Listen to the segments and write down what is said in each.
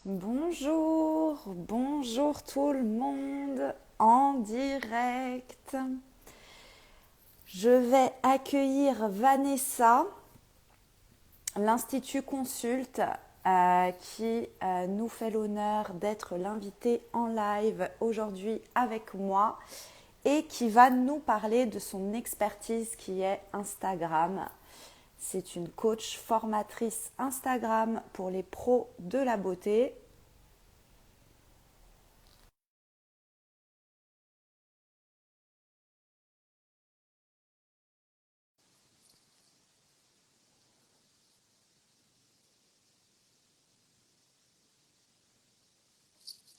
Bonjour, bonjour tout le monde en direct. Je vais accueillir Vanessa, l'Institut Consulte, qui nous fait l'honneur d'être l'invitée en live aujourd'hui avec moi et qui va nous parler de son expertise qui est Instagram. C'est une coach formatrice Instagram pour les pros de la beauté.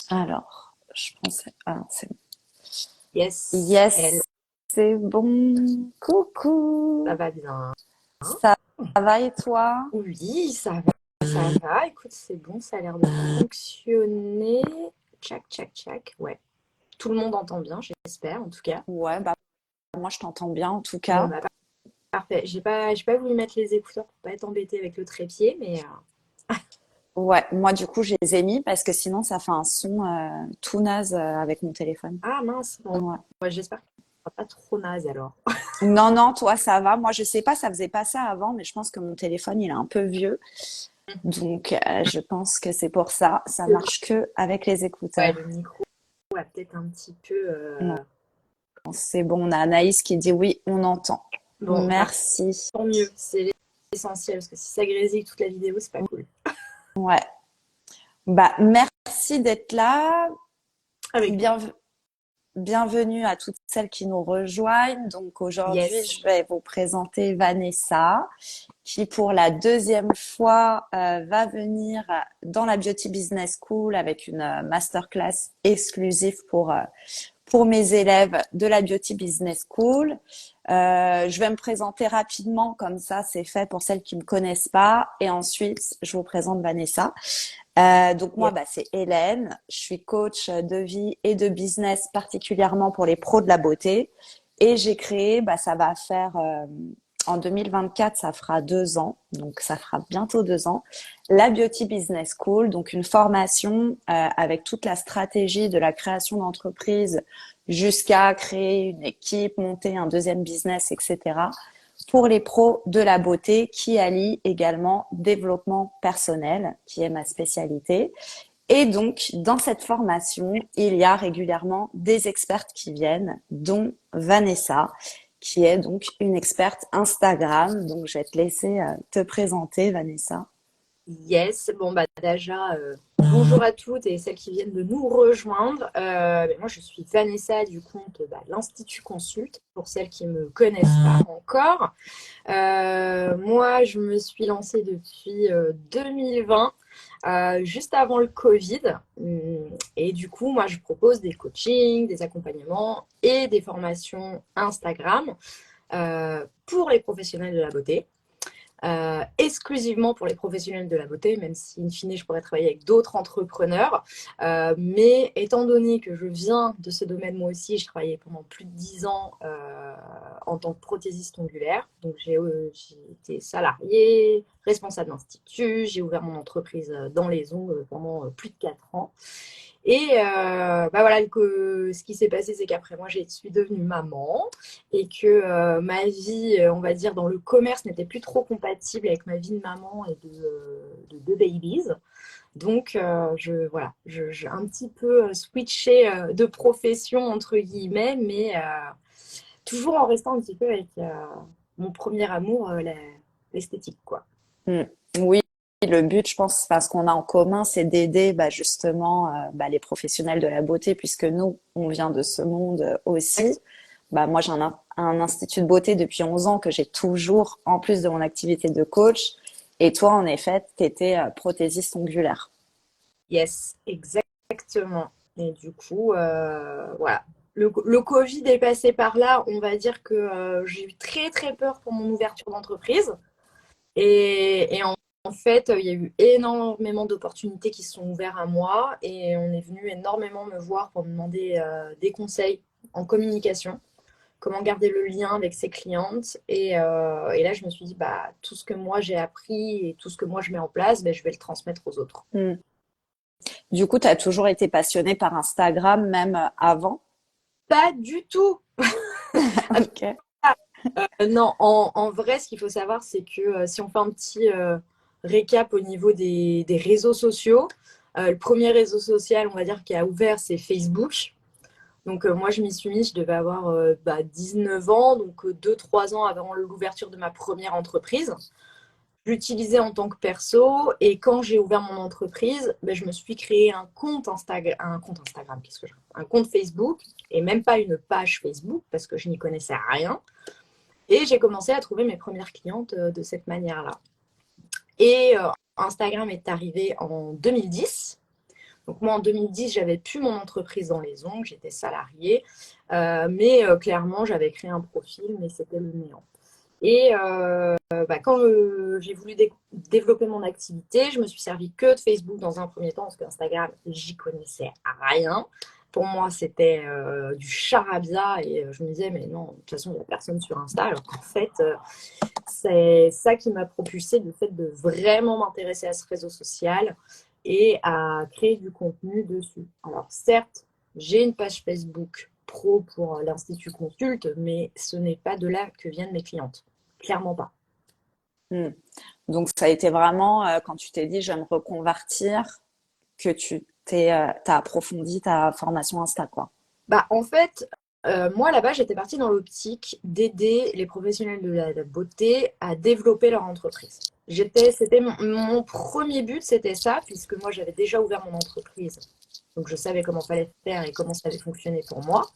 Alors, je pensais... Ah, c'est bon. Yes, elle, Yes, c'est bon. Coucou. ça va bien. Ça va et toi? Oui, ça va. Écoute, c'est bon, ça a l'air de fonctionner. Tchac, tchac, tchac. Ouais. Tout le monde entend bien, j'espère, en tout cas. Ouais, bah moi je t'entends bien en tout Bon, cas. bah, parfait. J'ai pas voulu mettre les écouteurs pour pas être embêtée avec le trépied, mais Ouais, moi du coup je les ai mis parce que sinon ça fait un son tout naze avec mon téléphone. ah mince. Bon, Ouais. ouais, j'espère que ça sera pas trop naze alors. Non, non, toi ça va. Moi je sais pas, ça faisait pas ça avant, mais je pense que mon téléphone il est un peu vieux. Donc je pense que c'est pour ça. Ça Le, marche que avec les ouais, écouteurs. le micro a peut-être un petit peu. Non, c'est bon. On a Anaïs qui dit oui, on entend. Bon, bah, Merci. tant mieux. C'est l'essentiel parce que si ça grésille toute la vidéo, c'est pas cool. Ouais. Bah, merci d'être là. Avec Bienve- Bienvenue à toutes celles qui nous rejoignent. Donc aujourd'hui, yes. je vais vous présenter Vanessa, qui pour la deuxième fois va venir dans la Beauty Business School avec une masterclass exclusive pour mes élèves de la Beauty Business School. Je vais me présenter rapidement, comme ça c'est fait pour celles qui me connaissent pas. Et ensuite, je vous présente Vanessa. Donc moi, Yes. bah, c'est Hélène. Je suis coach de vie et de business, particulièrement pour les pros de la beauté. Et j'ai créé, bah, ça va faire en 2024, ça fera 2 ans, donc ça fera bientôt 2 ans, la Beauty Business School, donc une formation avec toute la stratégie de la création d'entreprise jusqu'à créer une équipe, monter un deuxième business, etc pour les pros de la beauté qui allient également développement personnel, qui est ma spécialité. Et donc, dans cette formation, il y a régulièrement des expertes qui viennent, dont Vanessa, qui est donc une experte Instagram. Donc, je vais te laisser te présenter, Vanessa. Yes, bon bah déjà, bonjour à toutes et celles qui viennent de nous rejoindre. Moi je suis Vanessa du compte l'Institut Consulte, pour celles qui ne me connaissent pas encore. Moi je me suis lancée depuis 2020, juste avant le Covid. Et du coup, moi je propose des coachings, des accompagnements et des formations Instagram pour les professionnels de la beauté. Exclusivement pour les professionnels de la beauté, même si in fine je pourrais travailler avec d'autres entrepreneurs. Mais étant donné que je viens de ce domaine moi aussi, je travaillais pendant plus de 10 ans en tant que prothésiste ongulaire. Donc j'ai été salariée, responsable d'institut, j'ai ouvert mon entreprise dans les ongles pendant plus de 4 ans. Et bah voilà, ce qui s'est passé, c'est qu'après moi, je suis devenue maman et que ma vie, on va dire, dans le commerce n'était plus trop compatible avec ma vie de maman et de deux babies. Donc, voilà, j'ai un petit peu switché de profession, entre guillemets, mais toujours en restant un petit peu avec mon premier amour, l'esthétique, quoi. Mm. Oui, le but, je pense, parce qu'on a en commun, c'est d'aider bah, justement bah, les professionnels de la beauté, puisque nous, on vient de ce monde aussi. Bah, moi, j'ai un institut de beauté depuis 11 ans que j'ai toujours, en plus de mon activité de coach. Et toi, en effet, tu étais prothésiste ongulaire. Yes, exactement. Et du coup, voilà. Le Covid est passé par là. On va dire que j'ai eu très très peur pour mon ouverture d'entreprise. Et en fait, il y a eu énormément d'opportunités qui se sont ouvertes à moi. Et on est venu énormément me voir pour me demander des conseils en communication, comment garder le lien avec ses clientes. Et là, je me suis dit, bah, tout ce que moi j'ai appris et tout ce que moi je mets en place, bah, je vais le transmettre aux autres. Mm. Du coup, tu as toujours été passionnée par Instagram, même avant? Pas du tout. Ok. Non, en vrai, ce qu'il faut savoir, c'est que si on fait un petit récap au niveau des réseaux sociaux, le premier réseau social, on va dire, qui a ouvert, c'est Facebook. Donc, moi, je m'y suis mise, je devais avoir 19 ans, donc 2-3 ans avant l'ouverture de ma première entreprise. J'utilisais en tant que perso et quand j'ai ouvert mon entreprise, ben, je me suis créé un compte Instagram, un compte Facebook et même pas une page Facebook parce que je n'y connaissais rien. Et j'ai commencé à trouver mes premières clientes de cette manière-là. Et Instagram est arrivé en 2010. Donc moi, en 2010, j'avais plus mon entreprise dans les ongles, j'étais salariée. Mais clairement, j'avais créé un profil, mais c'était le néant. Et quand j'ai voulu développer mon activité, je me suis servi que de Facebook dans un premier temps, parce qu'Instagram, j'y connaissais rien. Pour moi, c'était du charabia et je me disais, mais non, de toute façon, il n'y a personne sur Insta. Alors qu'en fait, c'est ça qui m'a propulsé le fait de vraiment m'intéresser à ce réseau social et à créer du contenu dessus. Alors certes, j'ai une page Facebook pro pour l'Institut Consulte, mais ce n'est pas de là que viennent mes clientes. Clairement pas. Hmm. Donc, ça a été vraiment, quand tu t'es dit, je vais me reconvertir, que t'as approfondi ta formation Insta, quoi. En fait, moi là-bas, j'étais partie dans l'optique d'aider les professionnels de la beauté à développer leur entreprise. C'était mon premier but, c'était ça, puisque moi j'avais déjà ouvert mon entreprise. Donc je savais comment fallait faire et comment ça allait fonctionner pour moi.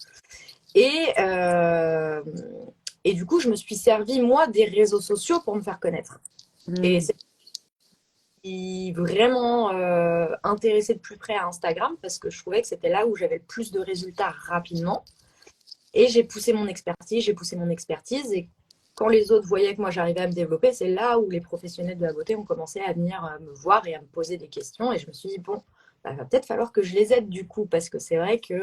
Et, euh, et du coup, je me suis servi, moi, des réseaux sociaux pour me faire connaître. Et Hmm. c'est vraiment intéressé de plus près à Instagram parce que je trouvais que c'était là où j'avais le plus de résultats rapidement. Et j'ai poussé mon expertise. Et quand les autres voyaient que moi j'arrivais à me développer, c'est là où les professionnels de la beauté ont commencé à venir me voir et à me poser des questions. Et je me suis dit, bon, il va peut-être falloir que je les aide du coup, parce que c'est vrai que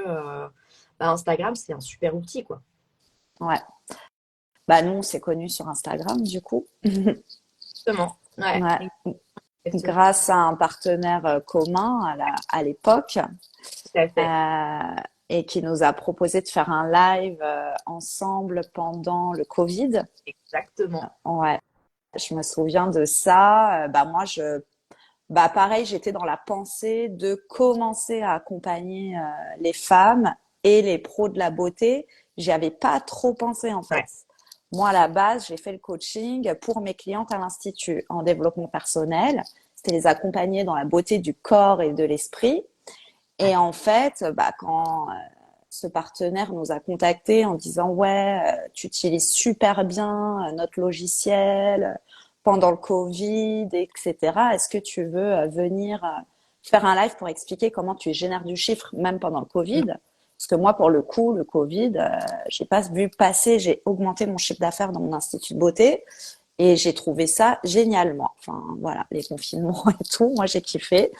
Instagram, c'est un super outil, quoi. Ouais. Bah, nous, on s'est connus sur Instagram, du coup. Justement, ouais, Ouais. exactement. Grâce à un partenaire commun à l'époque, Tout à fait. euh, et qui nous a proposé de faire un live ensemble pendant le Covid. Exactement. Ouais, je me souviens de ça. Bah pareil, j'étais dans la pensée de commencer à accompagner les femmes et les pros de la beauté. J'y avais pas trop pensé en fait. Ouais. Moi, à la base, j'ai fait le coaching pour mes clientes à l'Institut en développement personnel. C'était les accompagner dans la beauté du corps et de l'esprit. Et en fait, bah, quand ce partenaire nous a contactés en disant ouais, tu utilises super bien notre logiciel pendant le Covid, etc. Est-ce que tu veux venir faire un live pour expliquer comment tu génères du chiffre même pendant le Covid? Parce que moi, pour le coup, le Covid, j'ai pas vu passer, j'ai augmenté mon chiffre d'affaires dans mon institut de beauté et j'ai trouvé ça génial, moi. Enfin, voilà, les confinements et tout, moi j'ai kiffé.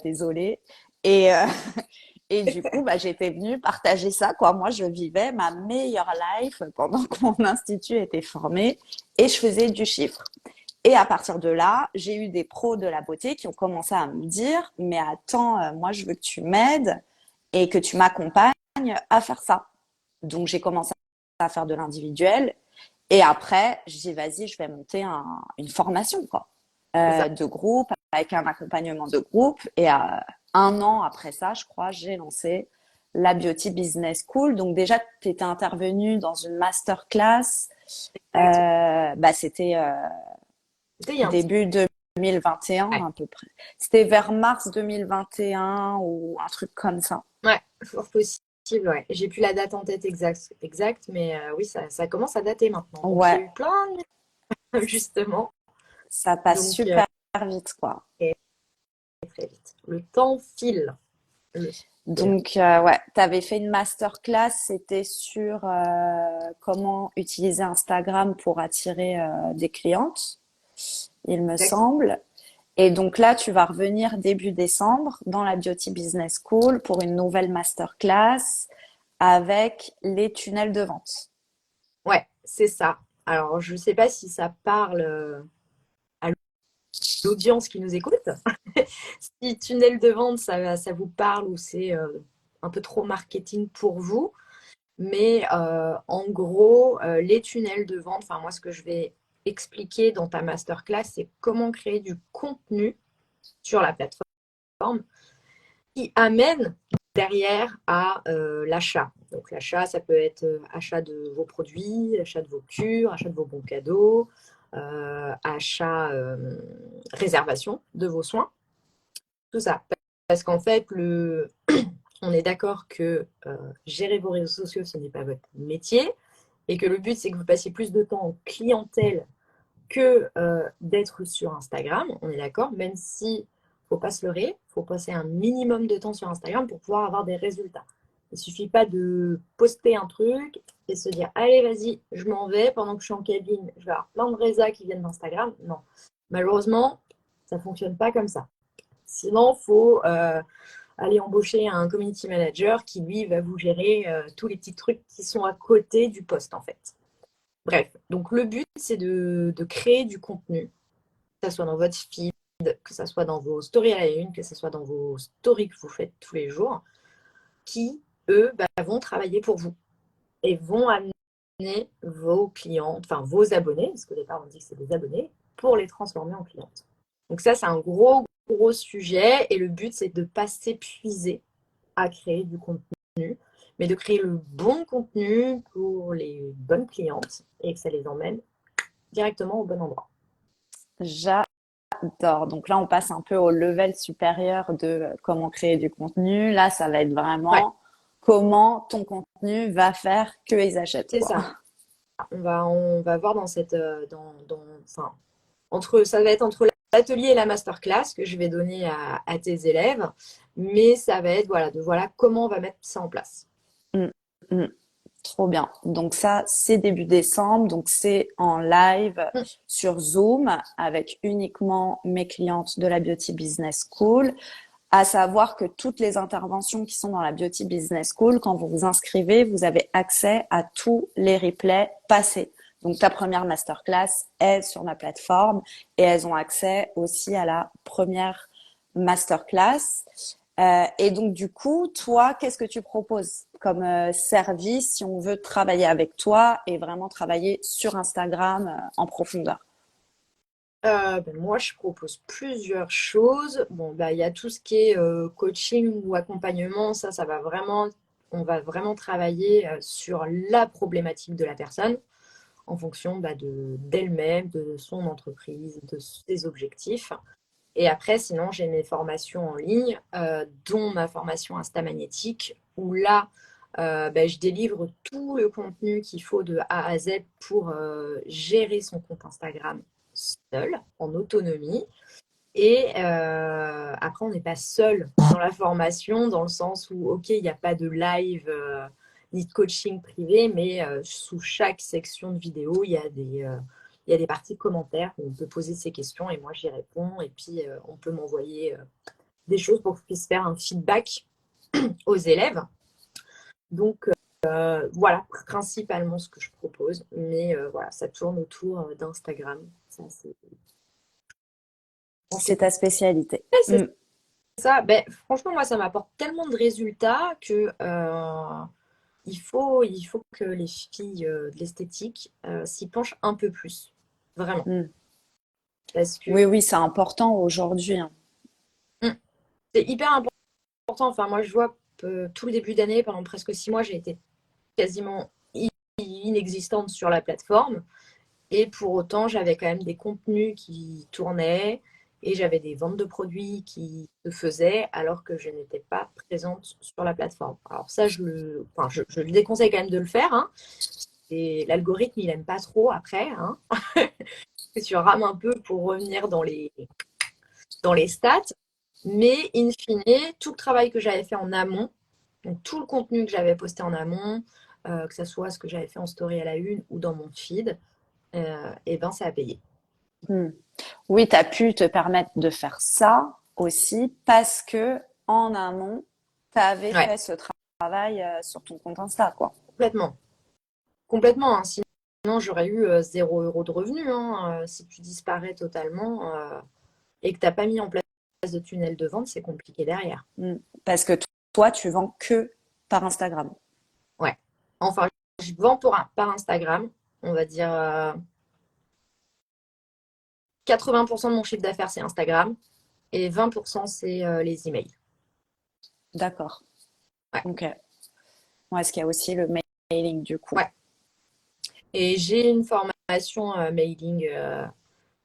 Désolée. Et, et du coup, bah, j'étais venue partager ça, quoi. Moi, je vivais ma meilleure life pendant que mon institut était formé et je faisais du chiffre. Et à partir de là, j'ai eu des pros de la beauté qui ont commencé à me dire, mais attends, moi, je veux que tu m'aides et que tu m'accompagnes à faire ça. Donc, j'ai commencé à faire de l'individuel. Et après, je dis, vas-y, je vais monter une formation, quoi, C'est ça. de groupe, avec un accompagnement de groupe. Et un an après ça, je crois, j'ai lancé la Beauty Business School. Donc déjà, tu étais intervenue dans une masterclass. Exactement. Bah, c'était C'était il y a un petit début 2021 ouais. à peu près. C'était vers mars 2021 ou un truc comme ça. Ouais, fort possible, ouais. J'ai plus la date en tête exacte, mais oui, ça commence à dater maintenant. Donc il y a Ouais, eu plein de justement. ça passe Donc super vite, quoi. et très vite. Le temps file. Le temps file. Donc, ouais, tu avais fait une masterclass, c'était sur comment utiliser Instagram pour attirer des clientes, il me Exactement. semble. Et donc là, tu vas revenir début décembre dans la Beauty Business School pour une nouvelle masterclass avec les tunnels de vente. Ouais, c'est ça. Alors, je sais pas si ça parle à l'audience qui nous écoute. Si tunnel de vente, ça vous parle ou c'est un peu trop marketing pour vous. Mais en gros, les tunnels de vente, enfin moi ce que je vais expliquer dans ta masterclass, c'est comment créer du contenu sur la plateforme qui amène derrière à l'achat. Donc l'achat, ça peut être achat de vos produits, achat de vos cures, achat de vos bons cadeaux, achat, réservation de vos soins, tout ça. Parce qu'en fait, on est d'accord que gérer vos réseaux sociaux, ce n'est pas votre métier et que le but, c'est que vous passiez plus de temps en clientèle que d'être sur Instagram. On est d'accord, même si faut pas se leurrer, il faut passer un minimum de temps sur Instagram pour pouvoir avoir des résultats. Il ne suffit pas de poster un truc et se dire allez, vas-y, je m'en vais pendant que je suis en cabine, je vais avoir plein de résas qui viennent d'Instagram. Non, malheureusement, ça ne fonctionne pas comme ça. Sinon, il faut aller embaucher un community manager qui, lui, va vous gérer tous les petits trucs qui sont à côté du poste, en fait. Bref, donc le but, c'est de créer du contenu, que ce soit dans votre feed, que ce soit dans vos stories à la une, que ce soit dans vos stories que vous faites tous les jours, qui, eux, vont travailler pour vous et vont amener vos clients, enfin vos abonnés, parce qu'au départ, on dit que c'est des abonnés, pour les transformer en clientes. Donc ça, c'est un gros, gros sujet et le but, c'est de ne pas s'épuiser à créer du contenu, mais de créer le bon contenu pour les bonnes clientes et que ça les emmène directement au bon endroit. J'adore. Donc là, on passe un peu au level supérieur de comment créer du contenu. Là, ça va être Ouais, vraiment comment ton contenu va faire qu'ils achètent, c'est quoi. ça. On va voir dans cette, enfin, ça va être entre l'atelier et la masterclass que je vais donner à tes élèves, mais ça va être voilà comment on va mettre ça en place. Mm, mm. Trop bien. Donc ça, c'est début décembre. Donc c'est en live Mm. sur Zoom avec uniquement mes clientes de la Beauty Business School. À savoir que toutes les interventions qui sont dans la Beauty Business School, quand vous vous inscrivez, vous avez accès à tous les replays passés. Donc ta première masterclass est sur ma plateforme et elles ont accès aussi à la première masterclass. Et donc du coup, toi, qu'est-ce que tu proposes comme service si on veut travailler avec toi et vraiment travailler sur Instagram en profondeur? Moi, je propose plusieurs choses. Bon, il y a tout ce qui est coaching ou accompagnement. Ça va vraiment, on va vraiment travailler sur la problématique de la personne en fonction d'elle-même, de son entreprise, de ses objectifs. Et après, sinon, j'ai mes formations en ligne, dont ma formation Insta Magnétique, où là, je délivre tout le contenu qu'il faut de A à Z pour gérer son compte Instagram seul, en autonomie. Et après, on n'est pas seul dans la formation, dans le sens où, OK, il n'y a pas de live ni de coaching privé, mais sous chaque section de vidéo, il y a des parties commentaires où on peut poser ses questions et moi, j'y réponds. Et puis, on peut m'envoyer des choses pour que je puisse faire un feedback aux élèves. Donc, voilà, principalement ce que je propose. Mais voilà, ça tourne autour d'Instagram. Ça, C'est ta spécialité. c'est ça. Franchement, moi, ça m'apporte tellement de résultats que il faut que les filles de l'esthétique s'y penchent un peu plus. Vraiment. Mm. Parce que Oui, oui, c'est important aujourd'hui, hein. hum, c'est hyper important. Enfin, moi, je vois tout le début d'année, pendant presque 6 mois, j'ai été quasiment inexistante sur la plateforme. Et pour autant, j'avais quand même des contenus qui tournaient et j'avais des ventes de produits qui se faisaient alors que je n'étais pas présente sur la plateforme. Alors ça, je le déconseille quand même de le faire, hein. Et l'algorithme, il n'aime pas trop après, hein. Tu rames un peu pour revenir dans les stats. Mais in fine, tout le travail que j'avais fait en amont, donc tout le contenu que j'avais posté en amont, que ce soit ce que j'avais fait en story à la une ou dans mon feed, et ben ça a payé. Mm. Oui, tu as pu te permettre de faire ça aussi parce que en amont, tu avais Ouais, fait ce travail sur ton compte Insta, quoi. complètement. Complètement, hein. Sinon, j'aurais eu 0 € de revenus, hein. Si tu disparais totalement, et que tu n'as pas mis en place de tunnel de vente, c'est compliqué derrière. Parce que toi, tu vends que par Instagram. Ouais. Enfin, je vends par Instagram, on va dire 80% de mon chiffre d'affaires, c'est Instagram et 20% c'est les emails. D'accord. Ouais. Ok. Ouais, est-ce qu'il y a aussi le mailing du coup? Ouais. Et j'ai une formation mailing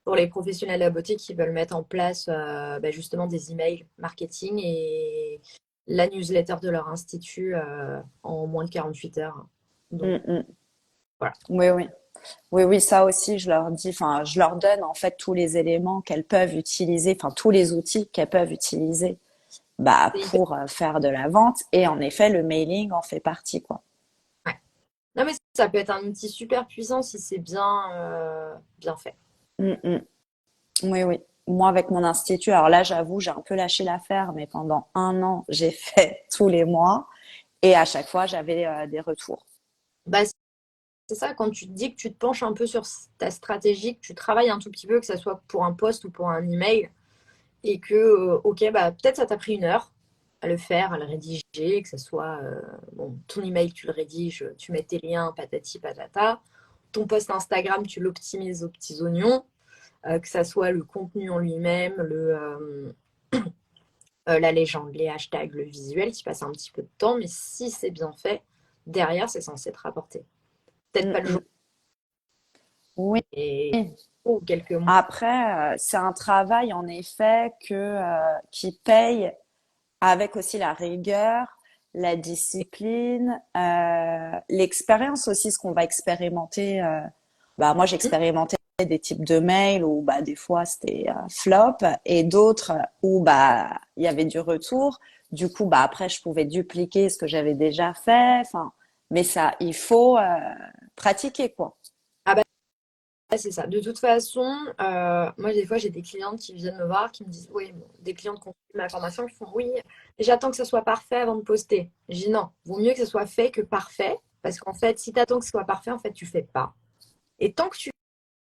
pour les professionnels de la beauté qui veulent mettre en place justement des emails marketing et la newsletter de leur institut en moins de 48 heures. Donc Mm, mm. voilà. Oui, oui. Oui, oui, ça aussi, je leur dis, enfin, je leur donne en fait tous les éléments qu'elles peuvent utiliser, enfin, tous les outils qu'elles peuvent utiliser, bah, C'est hyper. pour faire de la vente. Et en effet, le mailing en fait partie, quoi. Ouais. Non, mais ça peut être un outil super puissant si c'est bien fait. Mm, mm. Oui, oui. Moi, avec mon institut, alors là, j'avoue, j'ai un peu lâché l'affaire, mais pendant 1 an, j'ai fait tous les mois et à chaque fois, j'avais des retours. Bah, c'est ça, quand tu te dis que tu te penches un peu sur ta stratégie, que tu travailles un tout petit peu, que ce soit pour un post ou pour un email, et que, ok, bah, peut-être ça t'a pris 1 heure à le faire, à le rédiger, que ce soit bon, ton email, tu le rédiges, tu mets tes liens, patati patata. Ton post Instagram, tu l'optimises aux petits oignons, que ça soit le contenu en lui-même, la légende, les hashtags, le visuel, qui passe un petit peu de temps, mais si c'est bien fait, derrière, c'est censé te rapporter. Peut-être Mm, pas le jour, mm. Oui. et ou quelques mois. Après, c'est un travail en effet qui paye avec aussi la rigueur, la discipline, l'expérience aussi, ce qu'on va expérimenter. Bah, moi, j'expérimentais des types de mails où bah, des fois c'était flop et d'autres où bah il y avait du retour. Du coup, bah après, je pouvais dupliquer ce que j'avais déjà fait. Enfin, mais ça, il faut pratiquer quoi. Ah bah, c'est ça. De toute façon, moi, des fois, j'ai des clientes qui viennent me voir, qui me disent, oui, bon, des clientes qui ont suivi ma formation, qui font, oui, j'attends que ce soit parfait avant de poster. Je dis non, vaut mieux que ce soit fait que parfait, parce qu'en fait, si tu attends que ce soit parfait, en fait, tu fais pas. Et tant que tu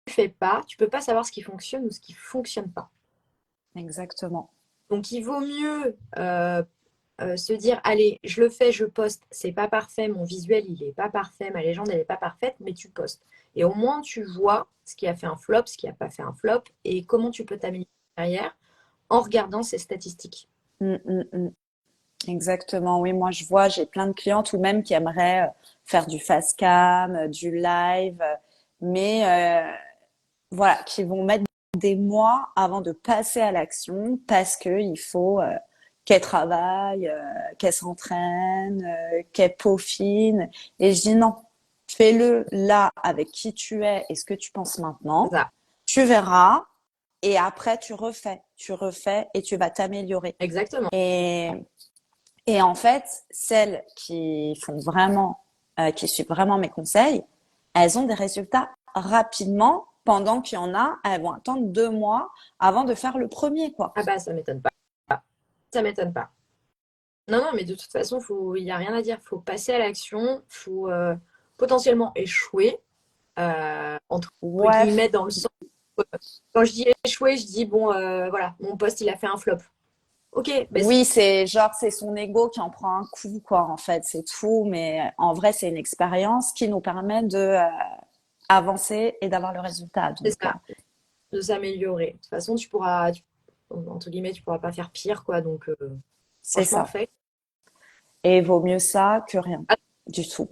fais pas, tu peux pas savoir ce qui fonctionne ou ce qui fonctionne pas. Exactement. Donc, il vaut mieux se dire, allez, je le fais, je poste, c'est pas parfait, mon visuel, il est pas parfait, ma légende, elle est pas parfaite, mais tu postes. Et au moins, tu vois ce qui a fait un flop, ce qui a pas fait un flop, et comment tu peux t'améliorer derrière en regardant ces statistiques. Mm, mm, mm. Exactement, oui, moi je vois, j'ai plein de clientes ou même qui aimeraient faire du fast cam, du live, mais voilà, qui vont mettre des mois avant de passer à l'action parce que il faut qu'elles travaillent, qu'elles s'entraînent, qu'elles peaufinent. Et je dis non, fais-le là avec qui tu es et ce que tu penses C'est maintenant. ça, Tu verras et après tu refais et tu vas t'améliorer. exactement. Et et en fait, celles qui font vraiment, qui suivent vraiment mes conseils, elles ont des résultats rapidement, pendant qu'il y en a, elles vont attendre 2 mois avant de faire le premier, quoi. Ah bah, ça m'étonne pas. Ça m'étonne pas. Non, non, mais de toute façon, il n'y a rien à dire. Il faut passer à l'action, il faut potentiellement échouer, entre Ouais, guillemets, dans le sens. Quand je dis échouer, je dis, bon, voilà, mon poste, il a fait un flop. Ok, ben, oui, c'est genre, c'est son ego qui en prend un coup, quoi, en fait, c'est tout. Mais en vrai, c'est une expérience qui nous permet de avancer et d'avoir le résultat. c'est Donc, ça, de s'améliorer. De toute façon, entre guillemets, tu pourras pas faire pire, quoi. Donc, c'est franchement, ça. fait. Et vaut mieux ça que rien, Ah, du tout.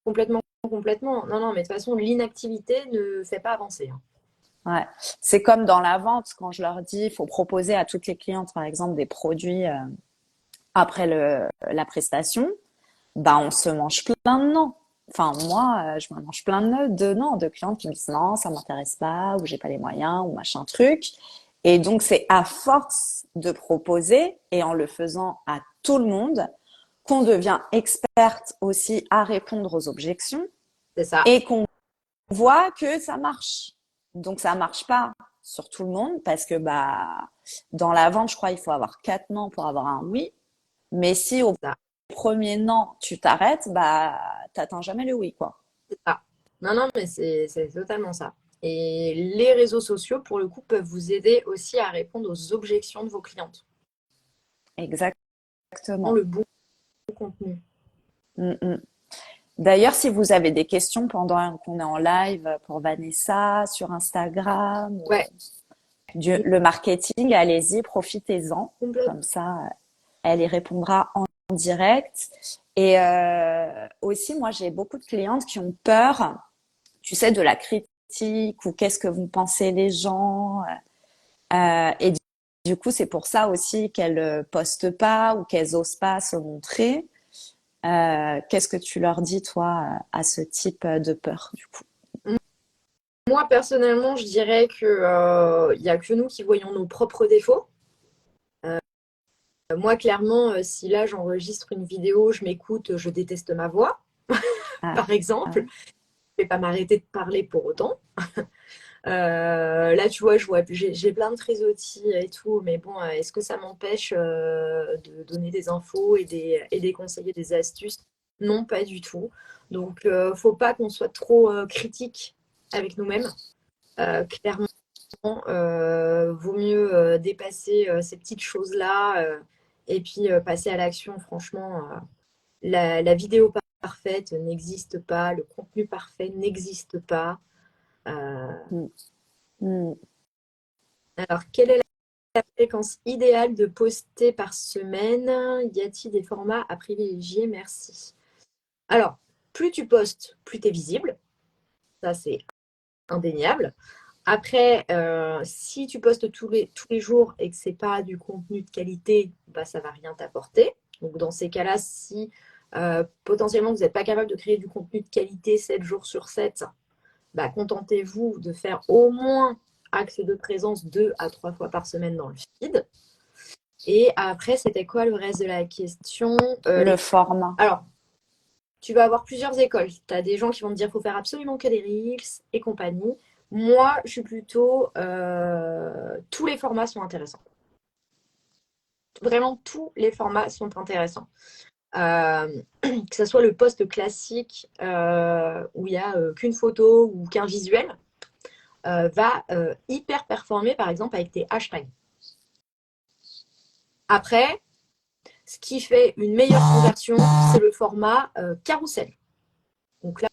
complètement, complètement. Non, non, mais de toute façon, l'inactivité ne fait pas avancer, hein. Ouais. C'est comme dans la vente, quand je leur dis, il faut proposer à toutes les clientes, par exemple, des produits après la prestation, bah, on se mange plein de non. Enfin, moi, je me mange plein de non, de clientes qui me disent non, ça m'intéresse pas, ou j'ai pas les moyens, ou machin truc. Et donc, c'est à force de proposer et en le faisant à tout le monde qu'on devient experte aussi à répondre aux objections C'est ça. et qu'on voit que ça marche. Donc ça marche pas sur tout le monde parce que bah dans la vente, je crois il faut avoir 4 non pour avoir un oui. Mais si au C'est ça. premier non tu t'arrêtes, bah t'atteins jamais le oui quoi. C'est ça. Non, non, mais c'est totalement ça. Et les réseaux sociaux, pour le coup, peuvent vous aider aussi à répondre aux objections de vos clientes. Dans Exactement. le bon contenu. Mm, mm. D'ailleurs, si vous avez des questions pendant qu'on est en live pour Vanessa sur Instagram, Ouais, le marketing, allez-y, profitez-en. complètement. Comme ça, elle y répondra en direct. Et aussi, moi, j'ai beaucoup de clientes qui ont peur, tu sais, de la critique ou qu'est-ce que vont penser les gens. Et du coup, c'est pour ça aussi qu'elles postent pas ou qu'elles osent pas se montrer. Qu'est-ce que tu leur dis, toi, à ce type de peur, du coup? Moi, personnellement, je dirais que il n'y a que nous qui voyons nos propres défauts. Moi, clairement, si là j'enregistre une vidéo, je m'écoute, je déteste ma voix, Ah, par exemple, ah, je vais pas m'arrêter de parler pour autant. Là, tu vois, j'ai plein de frisottis et tout, mais bon, est-ce que ça m'empêche de donner des infos et des conseils et des astuces? Non, pas du tout. Donc, faut pas qu'on soit trop critique avec nous-mêmes. Clairement, vaut mieux dépasser ces petites choses-là et puis passer à l'action. Franchement, la vidéo parfaite n'existe pas, le contenu parfait n'existe pas. Euh, mm, mm. alors, quelle est la fréquence idéale de poster par semaine? Y a-t-il des formats à privilégier? Merci. Alors, plus tu postes, plus tu es visible. Ça, c'est indéniable. Après, si tu postes tous les jours et que c'est pas du contenu de qualité, bah, ça va rien t'apporter. Donc, dans ces cas-là, si potentiellement vous n'êtes pas capable de créer du contenu de qualité 7 jours sur 7, bah, contentez-vous de faire au moins axe de présence 2 à 3 fois par semaine dans le feed. Et après, c'était quoi le reste de la question? Le format. Alors, tu vas avoir plusieurs écoles. Tu as des gens qui vont te dire qu'il faut faire absolument que des Reels et compagnie. Moi, je suis plutôt. Tous les formats sont intéressants. Vraiment, tous les formats sont intéressants. Que ce soit le post classique où il n'y a qu'une photo ou qu'un visuel, va hyper performer, par exemple, avec tes hashtags. Après, ce qui fait une meilleure conversion, c'est le format carrousel. Donc là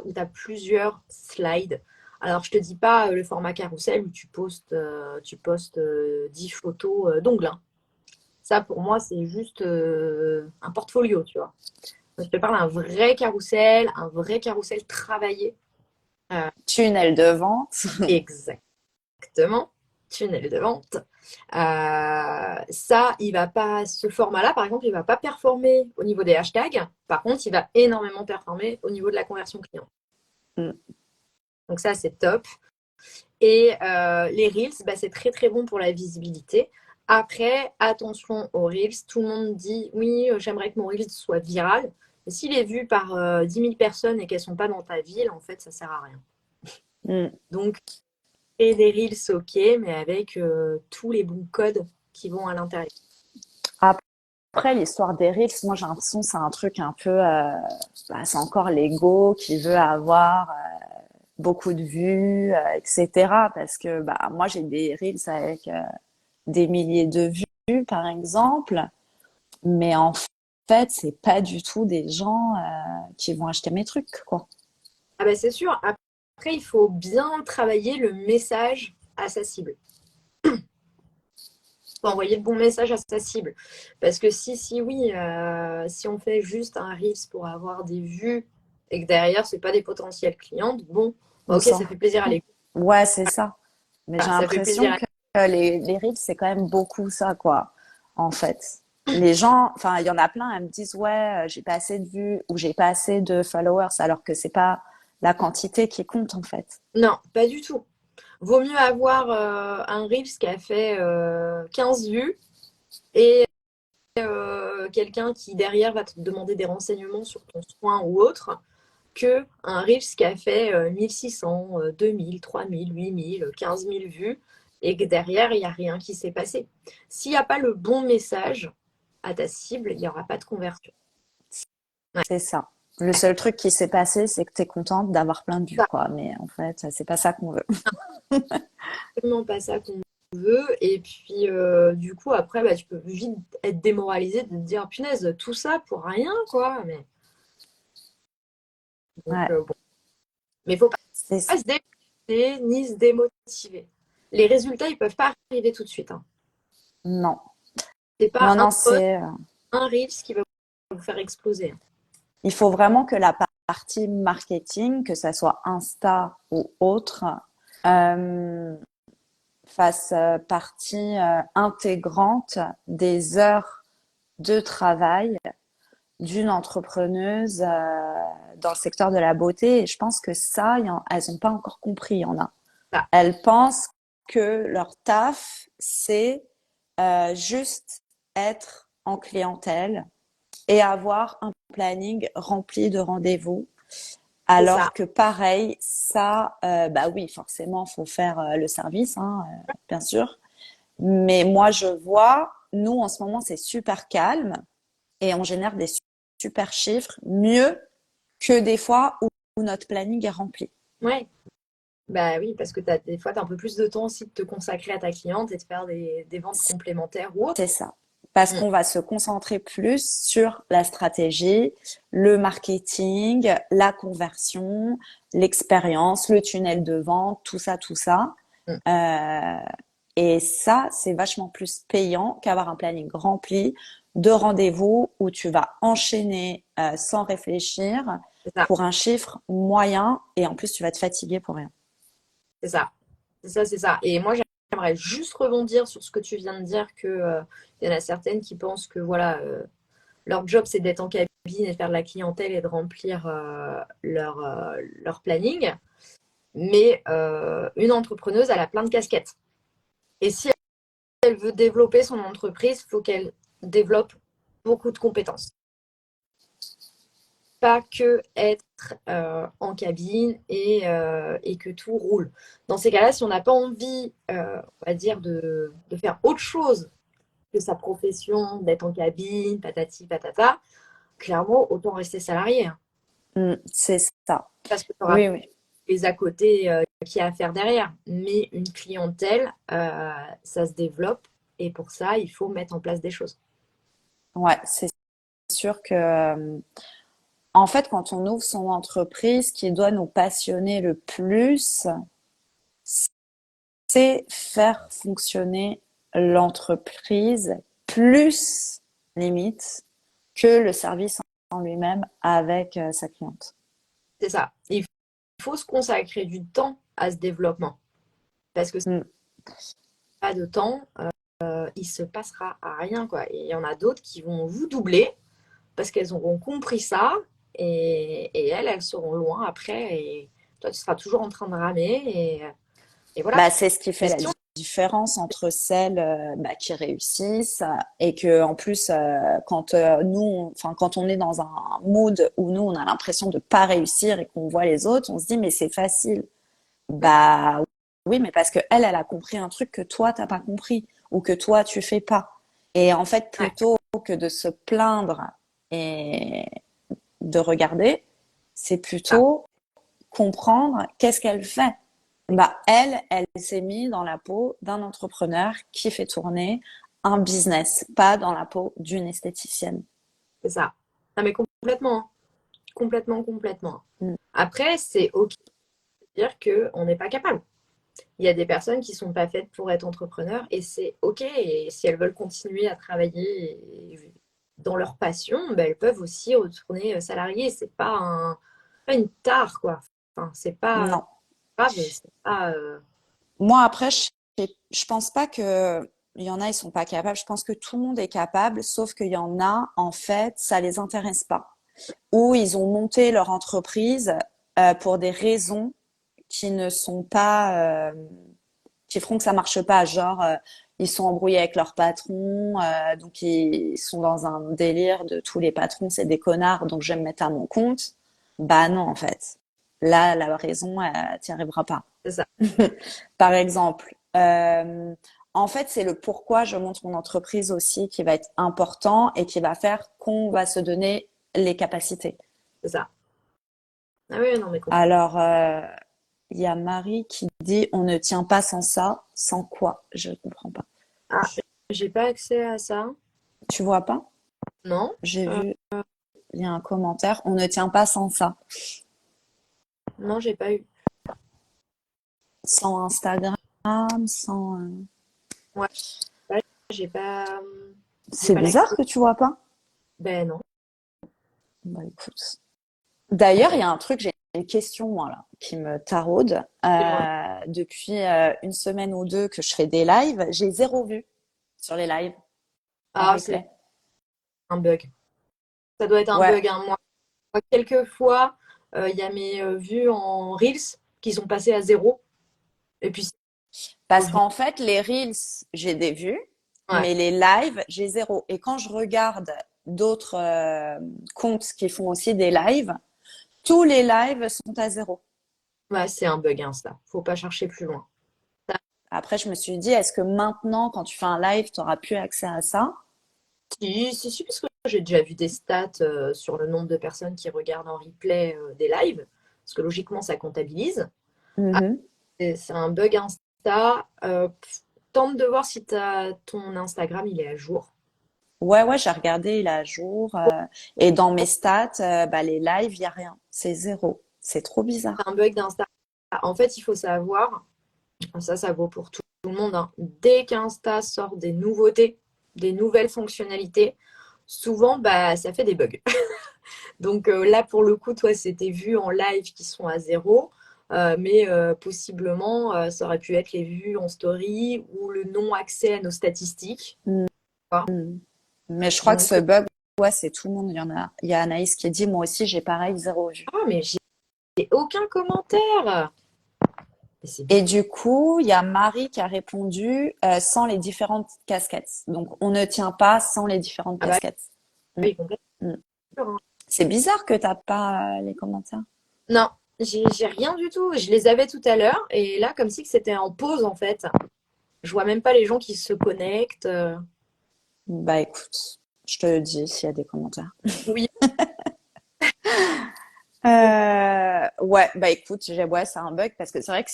où tu as plusieurs slides. Alors, je te dis pas le format carrousel où tu postes 10 photos d'ongles, hein. Ça, pour moi, c'est juste un portfolio, tu vois. Donc, je te parle d'un un vrai carrousel travaillé. Tunnel de vente. Exactement. Tunnel de vente. Ça, il va pas, ce format-là, par exemple, il va pas performer au niveau des hashtags. Par contre, il va énormément performer au niveau de la conversion client. Mm. Donc ça, c'est top. Et les Reels, bah, c'est très très bon pour la visibilité. Après, attention aux Reels. Tout le monde dit oui, j'aimerais que mon Reels soit viral. Mais s'il est vu par 10 000 personnes et qu'elles ne sont pas dans ta ville, en fait, ça ne sert à rien. Mm. Donc, créer des Reels, ok, mais avec tous les bons codes qui vont à l'intérieur. Après, l'histoire des Reels, moi, j'ai l'impression que c'est un truc un peu, bah, c'est encore l'ego qui veut avoir beaucoup de vues, etc. Parce que, bah, moi, j'ai des Reels avec des milliers de vues, par exemple. Mais en fait, c'est pas du tout des gens qui vont acheter mes trucs, quoi. Ah bah c'est sûr. Après, il faut bien travailler le message à sa cible. Faut envoyer le bon message à sa cible. Parce que oui, si on fait juste un Reels pour avoir des vues et que derrière, c'est pas des potentiels clients, bon, bah, On ok, ça s'en fait plaisir à fout. l'écoute. Ouais, c'est ça. Mais j'ai Ça fait plaisir l'impression à que les Reels, c'est quand même beaucoup ça, quoi, en fait. Les gens, enfin, il y en a plein, elles me disent, ouais, j'ai pas assez de vues ou j'ai pas assez de followers, alors que c'est pas la quantité qui compte, en fait. Non, pas du tout. Vaut mieux avoir un Reels qui a fait 15 vues et quelqu'un qui derrière va te demander des renseignements sur ton soin ou autre que un Reels qui a fait 1600, 2000, 3000, 8000, 15 000 vues et que derrière, il n'y a rien qui s'est passé. S'il n'y a pas le bon message à ta cible, il n'y aura pas de conversion. Ouais. C'est ça. Le seul truc qui s'est passé, c'est que tu es contente d'avoir plein de vues, quoi. Mais en fait, c'est pas ça qu'on veut. Absolument pas ça qu'on veut. Et puis, du coup, après, bah, tu peux vite être démoralisé de te dire, punaise, tout ça pour rien, quoi. Mais, donc, Ouais, bon. Mais il faut pas c'est se démotiver ni se démotiver. Les résultats, ils peuvent pas arriver tout de suite, hein. non, C'est pas non, un non, post, c'est un Reels qui va vous faire exploser, hein. il faut vraiment que la partie marketing, que ça soit Insta ou autre, euh, fasse partie intégrante des heures de travail d'une entrepreneuse dans le secteur de la beauté. Et je pense que ça, elles n'ont pas encore compris. Il y en a. Ça, Elles pensent que leur taf, c'est juste être en clientèle et avoir un planning rempli de rendez-vous. c'est ça. Alors que pareil, ça, bah oui, forcément, faut faire le service, hein, bien sûr. Mais moi, je vois, nous, en ce moment, c'est super calme et on génère des super chiffres, mieux que des fois où notre planning est rempli. Ouais. Bah oui, parce que des fois, tu as un peu plus de temps aussi de te consacrer à ta cliente et de faire des ventes complémentaires ou C'est autres. ça. Parce Mm. qu'on va se concentrer plus sur la stratégie, le marketing, la conversion, l'expérience, le tunnel de vente, tout ça, tout ça. Mm. Euh, et ça, c'est vachement plus payant qu'avoir un planning rempli de rendez-vous où tu vas enchaîner sans réfléchir C'est ça, pour un chiffre moyen et en plus tu vas te fatiguer pour rien. c'est ça. C'est ça, c'est ça. Et moi, j'aimerais juste rebondir sur ce que tu viens de dire, que, il y en a certaines qui pensent que voilà, leur job, c'est d'être en cabine et de faire de la clientèle et de remplir leur planning. Mais une entrepreneuse, elle a plein de casquettes. Et si elle veut développer son entreprise, il faut qu'elle développe beaucoup de compétences. Pas que être en cabine et que tout roule. Dans ces cas-là, si on n'a pas envie, on va dire, de faire autre chose que sa profession, d'être en cabine, patati patata, clairement, autant rester salarié, hein. C'est ça. Parce que tu auras Oui, oui. les à côté qu'il y a à faire derrière. Mais une clientèle, ça se développe et pour ça, il faut mettre en place des choses. Ouais, c'est sûr que en fait, quand on ouvre son entreprise, ce qui doit nous passionner le plus, c'est faire fonctionner l'entreprise plus limite que le service en lui-même avec sa cliente. C'est ça. Il faut se consacrer du temps à ce développement. Parce que si Mm. pas de temps, il se passera à rien, quoi. Et il y en a d'autres qui vont vous doubler parce qu'elles auront compris ça et elles seront loin après et toi, tu seras toujours en train de ramer et voilà. Bah, c'est ce qui fait Mais la si on... différence entre celles bah, qui réussissent et que en plus quand enfin quand on est dans un mood où nous on a l'impression de pas réussir et qu'on voit les autres, on se dit mais c'est facile. Bah oui, mais parce que elle a compris un truc que toi t'as pas compris ou que toi tu fais pas. Et en fait, Ouais, plutôt que de se plaindre et de regarder, c'est ah, plutôt comprendre qu'est-ce qu'elle fait. Bah elle s'est mise dans la peau d'un entrepreneur qui fait tourner un business, pas dans la peau d'une esthéticienne. c'est ça. Ah, mais complètement, hein. Complètement, complètement. Mm. Après, c'est OK de dire qu'on n'est pas capable. Il y a des personnes qui sont pas faites pour être entrepreneurs et c'est OK. Et si elles veulent continuer à travailler dans leur passion, ben, elles peuvent aussi retourner salariées. C'est pas pas une tare, quoi. Enfin, c'est pas Non. grave, c'est pas. Moi après, je pense pas que il y en a ils sont pas capables. Je pense que tout le monde est capable, sauf qu'il y en a en fait ça les intéresse pas. Ou ils ont monté leur entreprise pour des raisons qui ne sont pas qui feront que ça marche pas. Genre, ils sont embrouillés avec leur patron, donc ils sont dans un délire de tous les patrons, c'est des connards, donc je vais me mettre à mon compte. Bah non, en fait. Là, la raison, t'y arriveras pas. C'est ça. Par exemple, en fait, c'est le pourquoi je monte mon entreprise aussi qui va être important et qui va faire qu'on va se donner les capacités. C'est ça. Ah oui, non, mais complètement. Alors, il y a Marie qui dit on ne tient pas sans ça. Sans quoi? Je comprends pas. Ah, j'ai pas accès à ça. Tu vois pas? Non. J'ai Euh, vu, il y a un commentaire. On ne tient pas sans ça. non, j'ai pas eu. Sans Instagram, sans. Ouais, ouais, j'ai pas, j'ai C'est pas bizarre l'accès. que tu vois pas. Ben non. Bah écoute. D'ailleurs, il y a un truc, j'ai une question moi là qui me taraude. Dis-moi. Depuis une semaine ou deux que je fais des lives, j'ai zéro vue sur les lives en Ah, c'est replay. un bug. Ça doit être un Ouais, bug, hein. Moi, quelques fois, il y a mes vues en Reels qui sont passées à zéro. Et puis, c'est parce revenu. qu'en fait, les reels, j'ai des vues, Ouais, mais les lives, j'ai zéro. Et quand je regarde d'autres comptes qui font aussi des lives, tous les lives sont à zéro. ouais, c'est un bug Insta. Faut pas chercher plus loin. Après, je me suis dit, est-ce que maintenant, quand tu fais un live, tu auras plus accès à ça? Si, parce que j'ai déjà vu des stats sur le nombre de personnes qui regardent en replay des lives, parce que logiquement, ça comptabilise. Ah, Mhm. c'est un bug Insta. Tente de voir si ton Instagram, il est à jour. Ouais, ouais, j'ai regardé, il est à jour. Et dans mes stats, bah, les lives, il n'y a rien. C'est zéro. C'est trop C'est bizarre. un bug d'Insta. En fait, il faut savoir, ça vaut pour tout le monde, hein. Dès qu'Insta sort des nouveautés, des nouvelles fonctionnalités, souvent, bah, ça fait des bugs. Donc là, pour le coup, toi, c'était vues en live qui sont à zéro, mais possiblement, ça aurait pu être les vues en story ou le non-accès à nos statistiques. Mm. Quoi. Mais je crois que Donc, ce bug, ouais, c'est tout le monde. Il y a Anaïs qui dit, moi aussi, j'ai pareil, zéro vue. ah, mais j'ai aucun commentaire. Mais c'est Et bizarre. du coup, il y a Marie qui a répondu sans les différentes casquettes. Donc, on ne tient pas sans les différentes Ah bah casquettes. Mm, oui, complètement. mm. C'est bizarre que t'as pas les commentaires. Non, j'ai rien du tout. Je les avais tout à l'heure et là, comme si que c'était en pause en fait. Je vois même pas les gens qui se connectent. Bah écoute, je te le dis s'il y a des commentaires. Oui, Ouais, bah écoute, ouais, c'est un bug parce que c'est vrai que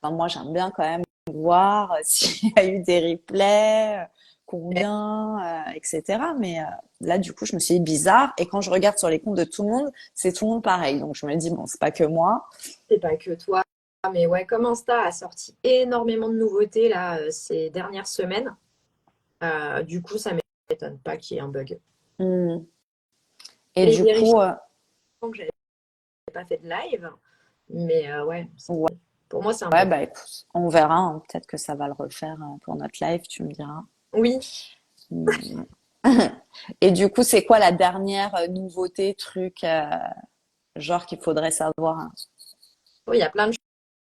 enfin, moi j'aime bien quand même voir s'il y a eu des replays, combien, etc. Mais là, du coup, je me suis dit bizarre. Et quand je regarde sur les comptes de tout le monde, c'est tout le monde pareil. Donc je me dis bon, c'est pas que moi. c'est pas que toi. Mais ouais, comme Insta a sorti énormément de nouveautés là ces dernières semaines, du coup, ça m'étonne pas qu'il y ait un bug. Hmm. Et Et du vérifier coup, que j'avais pas fait de live, mais ouais, ouais, pour moi, c'est un ouais, bug. bah écoute, on verra, hein. Peut-être que ça va le refaire pour notre live, tu me diras. Oui, Hmm. Et du coup, c'est quoi la dernière nouveauté, truc, genre qu'il faudrait savoir? Hein. oui, il y a plein de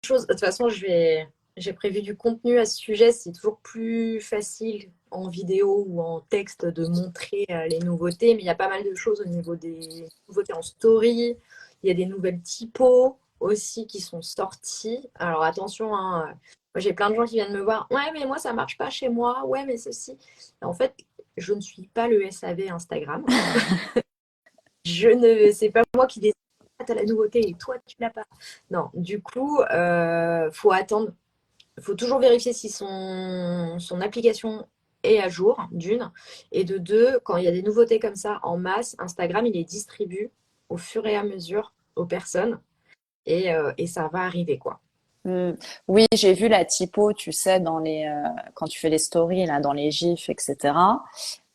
choses. De toute façon, j'ai prévu du contenu à ce sujet. C'est toujours plus facile en vidéo ou en texte de montrer les nouveautés, mais il y a pas mal de choses au niveau des nouveautés en story. Il y a des nouvelles typos aussi qui sont sorties. Alors attention, hein, moi, j'ai plein de gens qui viennent me voir. Ouais, mais moi, ça marche pas chez moi. Ouais, mais ceci. En fait, je ne suis pas le SAV Instagram. Je ne, c'est pas moi qui décide. Ah, t'as la nouveauté et toi, tu l'as pas. Non, du coup, faut attendre. Il faut toujours vérifier si son application est à jour, d'une. Et de deux, quand il y a des nouveautés comme ça en masse, Instagram, il les distribue au fur et à mesure aux personnes. Et ça va arriver, quoi. Hmm. Oui, j'ai vu la typo, tu sais, quand tu fais les stories, là, dans les gifs, etc.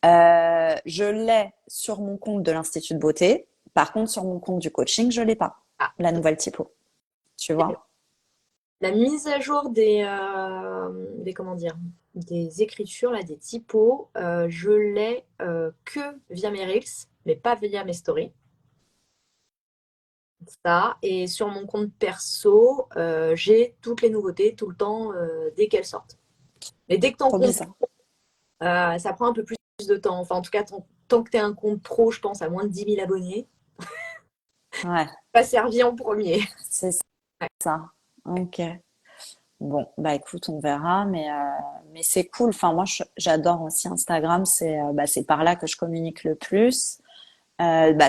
Je l'ai sur mon compte de l'Institut de beauté. Par contre, sur mon compte du coaching, je l'ai pas, Ah, la nouvelle typo. Tu vois? la mise à jour comment dire, des écritures, là, des typos, je l'ai que via mes Reels, mais pas via mes stories. Ça. Et sur mon compte perso, j'ai toutes les nouveautés tout le temps dès qu'elles sortent. Mais dès que ton Trop compte, bizarre. ça prend un peu plus de temps. Enfin, en tout cas, tant que tu as un compte pro, je pense, à moins de 10 000 abonnés, Ouais, pas servi en premier. c'est Ouais. ça. Ok. Bon, bah écoute, on verra, mais c'est cool. Enfin, moi, j'adore aussi Instagram. C'est par là que je communique le plus.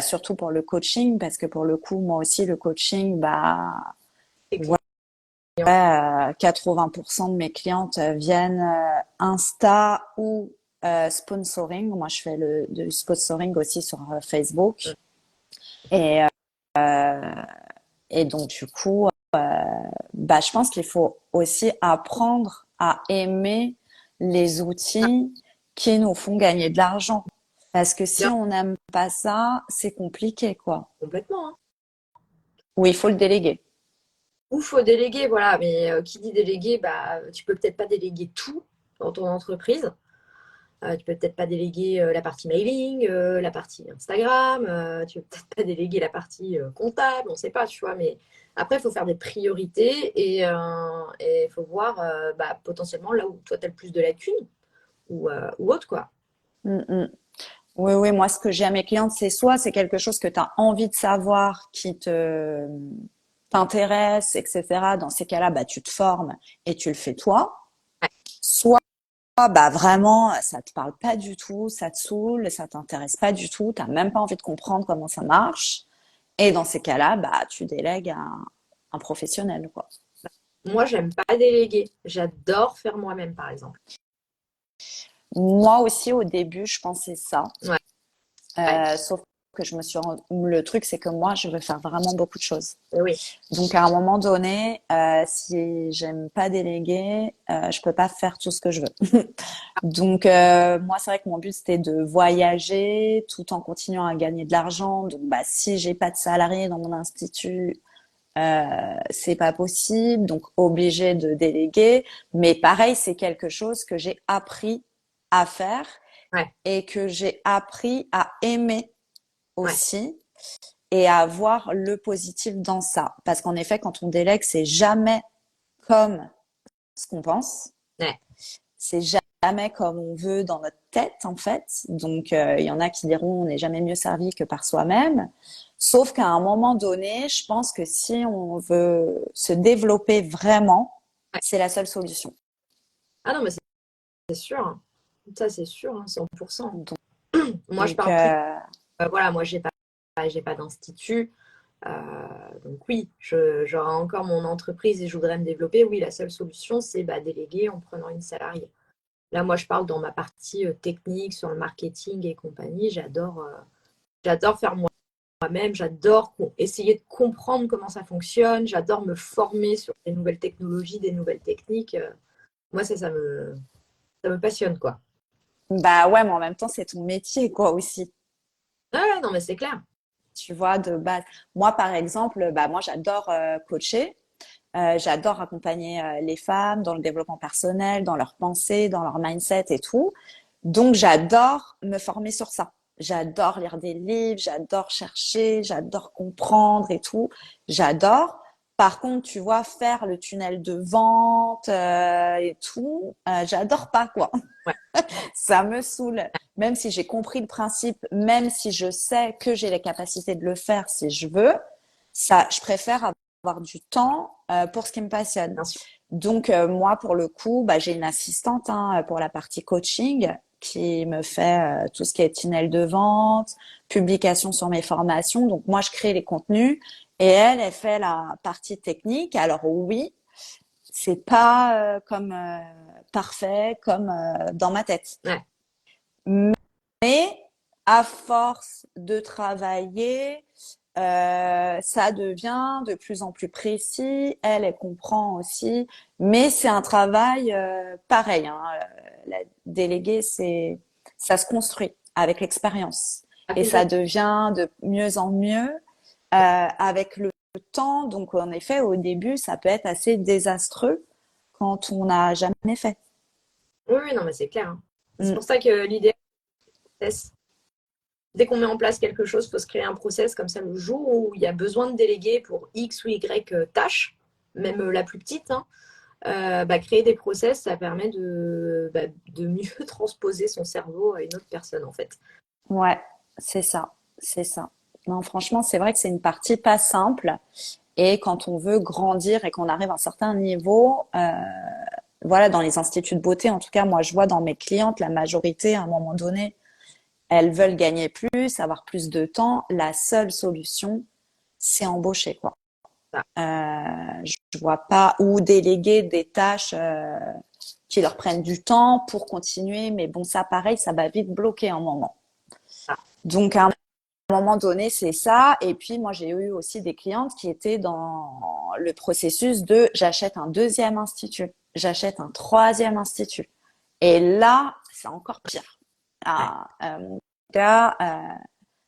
surtout pour le coaching, parce que pour le coup, moi aussi, le coaching, Et ouais, 80% de mes clientes viennent Insta ou sponsoring. Moi, je fais du sponsoring aussi sur Facebook. Et, et donc, du coup, je pense qu'il faut aussi apprendre à aimer les outils qui nous font gagner de l'argent. Parce que si bien, on n'aime pas ça, c'est compliqué, quoi. complètement, hein. Ou il faut le déléguer. Ou faut déléguer, voilà. Mais qui dit déléguer, tu peux peut-être pas déléguer tout dans ton entreprise. Tu peux peut-être pas déléguer la partie mailing, la partie Instagram, tu peux peut-être pas déléguer la partie comptable, on ne sait pas, tu vois. Mais après, il faut faire des priorités et il faut voir potentiellement là où toi, tu as le plus de lacunes ou autre, quoi. Mm, mm. Oui, oui, moi, ce que j'ai à mes clientes, c'est soit c'est quelque chose que tu as envie de savoir, qui t'intéresse, etc. Dans ces cas-là, tu te formes et tu le fais toi. Ouais. Soit, vraiment, ça te parle pas du tout, ça te saoule, ça t'intéresse pas du tout, t'as même pas envie de comprendre comment ça marche. Et dans ces cas-là, tu délègues à un professionnel, quoi. Moi, j'aime pas déléguer. J'adore faire moi-même, par exemple. Moi aussi, au début, je pensais ça. Ouais, ouais. Sauf que le truc, c'est que moi, je veux faire vraiment beaucoup de choses. Oui. Donc, à un moment donné, si j'aime pas déléguer, je peux pas faire tout ce que je veux. Donc, moi, c'est vrai que mon but, c'était de voyager tout en continuant à gagner de l'argent. Donc, si j'ai pas de salariés dans mon institut, c'est pas possible. Donc, obligé de déléguer. Mais pareil, c'est quelque chose que j'ai appris à faire Ouais, et que j'ai appris à aimer ouais. aussi et à voir le positif dans ça. Parce qu'en effet, quand on délègue, c'est jamais comme ce qu'on pense. Ouais. C'est jamais comme on veut dans notre tête, en fait. Donc, il y en a qui diront on n'est jamais mieux servi que par soi-même. Sauf qu'à un moment donné, je pense que si on veut se développer vraiment, Ouais. c'est la seule solution. Ah non, mais c'est sûr, hein. Ça, c'est sûr, hein, 100%. Donc, Moi, je donc, parle plus. Voilà, moi, j'ai pas d'institut. Donc oui, j'aurai encore mon entreprise et je voudrais me développer. Oui, la seule solution, c'est déléguer en prenant une salariée. Là, moi, je parle dans ma partie technique, sur le marketing et compagnie. J'adore faire moi-même. J'adore essayer de comprendre comment ça fonctionne. J'adore me former sur des nouvelles technologies, des nouvelles techniques. Moi, ça me passionne, quoi. ouais, mais en même temps, c'est ton métier, quoi, aussi. Ah ouais, non, mais c'est clair. Tu vois, de base. Moi, par exemple, moi, j'adore coacher. J'adore accompagner les femmes dans le développement personnel, dans leurs pensées, dans leur mindset et tout. Donc, j'adore me former sur ça. J'adore lire des livres, j'adore chercher, j'adore comprendre et tout. J'adore. Par contre, tu vois, faire le tunnel de vente et tout, j'adore pas, quoi. Ouais. Ça me saoule. Même si j'ai compris le principe, même si je sais que j'ai les capacités de le faire si je veux, ça, je préfère avoir du temps pour ce qui me passionne. Bien sûr. Donc moi, pour le coup, j'ai une assistante pour la partie coaching qui me fait tout ce qui est tunnel de vente, publication sur mes formations. Donc moi, je crée les contenus et elle fait la partie technique. Alors oui, c'est pas comme parfait comme dans ma tête. Ouais. Mais à force de travailler, ça devient de plus en plus précis. Elle comprend aussi. Mais c'est un travail pareil, hein. La déléguée, ça se construit avec l'expérience. Ah, Et ça complètement. devient de mieux en mieux avec le temps. Donc, en effet, au début, ça peut être assez désastreux quand on n'a jamais fait. Oui, oui, non, mais c'est clair, hein. C'est Mm. pour ça que l'idée, c'est dès qu'on met en place quelque chose, il faut se créer un process comme ça le jour où il y a besoin de déléguer pour X ou Y tâches, même la plus petite, hein, créer des process, ça permet de mieux transposer son cerveau à une autre personne, en fait. Ouais, c'est ça, c'est ça. Non, franchement, c'est vrai que c'est une partie pas simple. Et quand on veut grandir et qu'on arrive à un certain niveau, voilà, dans les instituts de beauté, en tout cas, moi, je vois dans mes clientes, la majorité, à un moment donné, elles veulent gagner plus, avoir plus de temps. La seule solution, c'est embaucher, quoi. Ça. Je vois pas où déléguer des tâches qui leur prennent du temps pour continuer. Mais bon, ça, pareil, ça va vite bloquer un moment. Ça. Donc, à un moment donné, c'est ça. Et puis, moi, j'ai eu aussi des clientes qui étaient dans le processus de j'achète un deuxième institut, j'achète un troisième institut. Et là, c'est encore pire. Ah, mon gars,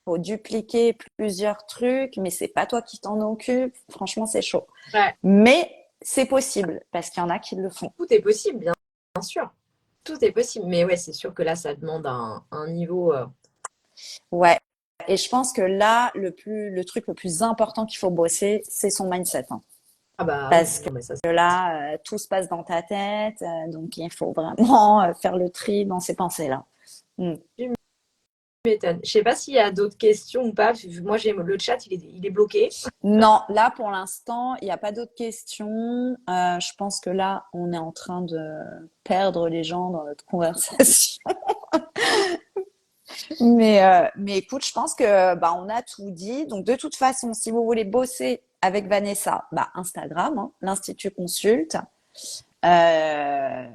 faut dupliquer plusieurs trucs, mais c'est pas toi qui t'en occupe. Franchement, c'est chaud. Ouais. Mais c'est possible parce qu'il y en a qui le font. Tout est possible, bien sûr. Tout est possible. Mais ouais, c'est sûr que là, ça demande un niveau. Ouais. Et je pense que là, le truc le plus important qu'il faut bosser, c'est son mindset, hein. Ah bah oui, Parce non, mais ça, que là, tout se passe dans ta tête, donc il faut vraiment faire le tri dans ces pensées-là. Mm. tu m'étonnes. Je sais pas s'il y a d'autres questions ou pas. Parce que moi, j'ai le chat, il est bloqué. Non, là pour l'instant, il n'y a pas d'autres questions. Je pense que là, on est en train de perdre les gens dans notre conversation. Mais écoute, je pense que bah on a tout dit. Donc de toute façon, si vous voulez bosser avec Vanessa, bah Instagram, hein, l'Institut Consulte. Euh,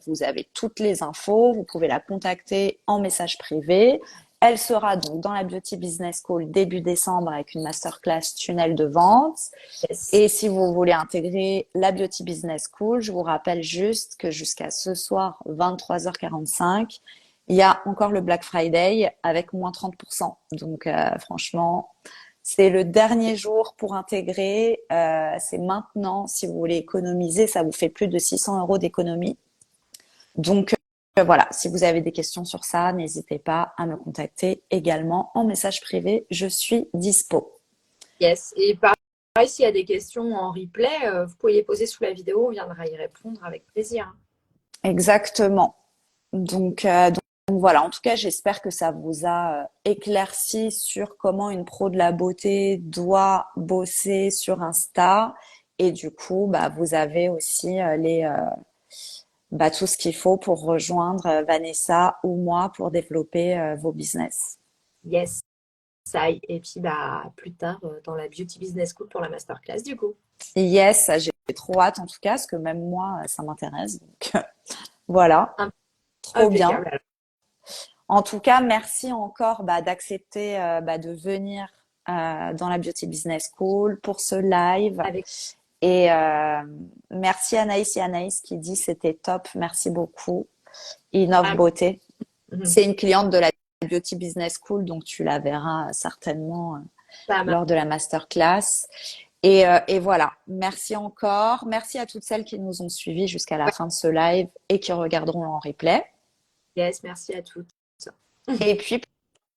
Vous avez toutes les infos. Vous pouvez la contacter en message privé. Elle sera donc dans la Beauty Business School début décembre avec une masterclass tunnel de vente. Yes. Et si vous voulez intégrer la Beauty Business School, je vous rappelle juste que jusqu'à ce soir, 23h45, il y a encore le Black Friday avec moins 30%. Donc franchement, c'est le dernier jour pour intégrer. C'est maintenant, si vous voulez économiser, ça vous fait plus de 600 euros d'économie. Donc voilà, si vous avez des questions sur ça, n'hésitez pas à me contacter également en message privé. Je suis dispo. Yes. Et pareil, s'il y a des questions en replay, vous pouvez les poser sous la vidéo. On viendra y répondre avec plaisir. Exactement. Donc voilà, en tout cas, j'espère que ça vous a éclairci sur comment une pro de la beauté doit bosser sur Insta. Et du coup, bah, vous avez aussi tout ce qu'il faut pour rejoindre Vanessa ou moi pour développer vos business. Yes. Ça y est. Et puis, bah, plus tard, dans la Beauty Business School pour la masterclass, du coup. Yes, j'ai trop hâte en tout cas, parce que même moi, ça m'intéresse. Donc voilà, trop bien. Impeccable. Alors. En tout cas, merci encore d'accepter de venir dans la Beauty Business School pour ce live. Avec... Et merci Anaïs et Anaïs qui dit c'était top, merci beaucoup. Innove Beauté. C'est une cliente de la Beauty Business School, donc tu la verras certainement lors de la masterclass. Et voilà, merci encore. Merci à toutes celles qui nous ont suivis jusqu'à la fin de ce live et qui regarderont en replay. Yes, merci à toutes. Et puis,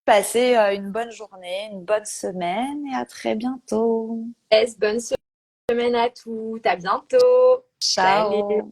passez une bonne journée, une bonne semaine et à très bientôt. Yes, bonne semaine à toutes. À bientôt. Ciao. Salut.